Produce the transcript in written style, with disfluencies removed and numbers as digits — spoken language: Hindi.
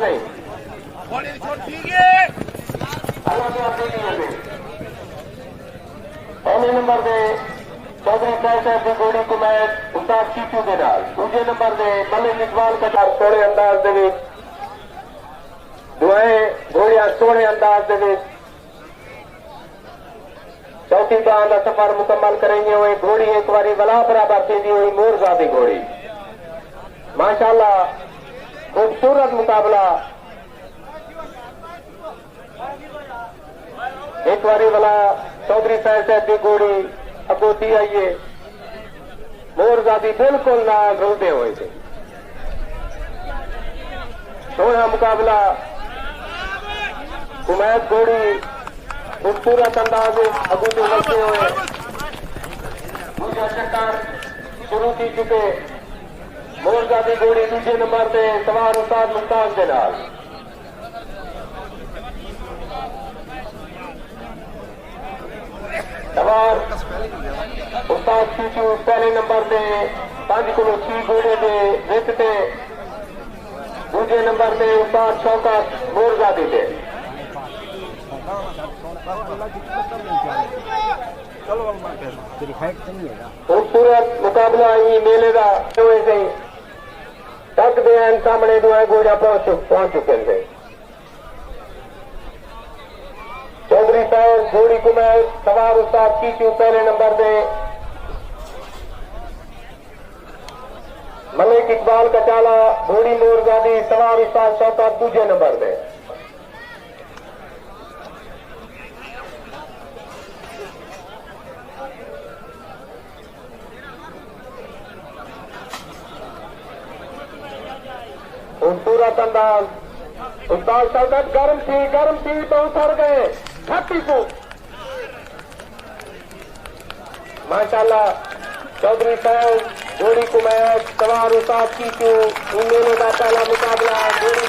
नहीं पहले नंबर दे चौधरी साहब की घोड़ी को मैं उस्ताद चीचू के नाल दूजे नंबर दे मलिक इकबाल कटार सोने अंदाज दे दुआएं घोड़ियां सोने अंदाज दे चौथी बार का सफर मुकम्मल करेंगे हुए घोड़ी एक बारी वला बराबर थी हुई मोरजादी घोड़ी माशाल्लाह खूबसूरत मुकाबला एक बारी वाला चौधरी साहब की घोड़ी अगोती आइए मोरजादी बिल्कुल ना रुलते हुए थे सोना मुकाबला कुमैत घोड़ी खूबसूरत अंदाज अगूते लगते हुए दूसरा चक्कर शुरू की चुके मोरजादी घोड़ी दूसरे नंबर पे सवार उस्ताद मुमताज के नाल सवार उस्ताद चीचू पहले नंबर पे 5 किलो 6 घोड़े के विच से दूसरे नंबर पे उस्ताद शौकत मोरजादी थे खूबसूरत मुकाबला ही मेले का तक दे सामने दुआ घोड़ा पहुंच चुके थे चौधरी साहब घोड़ी को मैं सवार उस्ताद चीचू पहले नंबर दे मलिक इकबाल कचाला घोड़ी मोरजादी सवार उस्ताद शौकत दूसरे नंबर दे खूबसूरत अंदाज उस्ताद शौकत गर्म थी तो उतर गए छत्ती को माशाल्लाह चौधरी साहब घोड़ी को मैं सवार उस्ताद चीचू मेले का पहला मुकाबला घोड़ी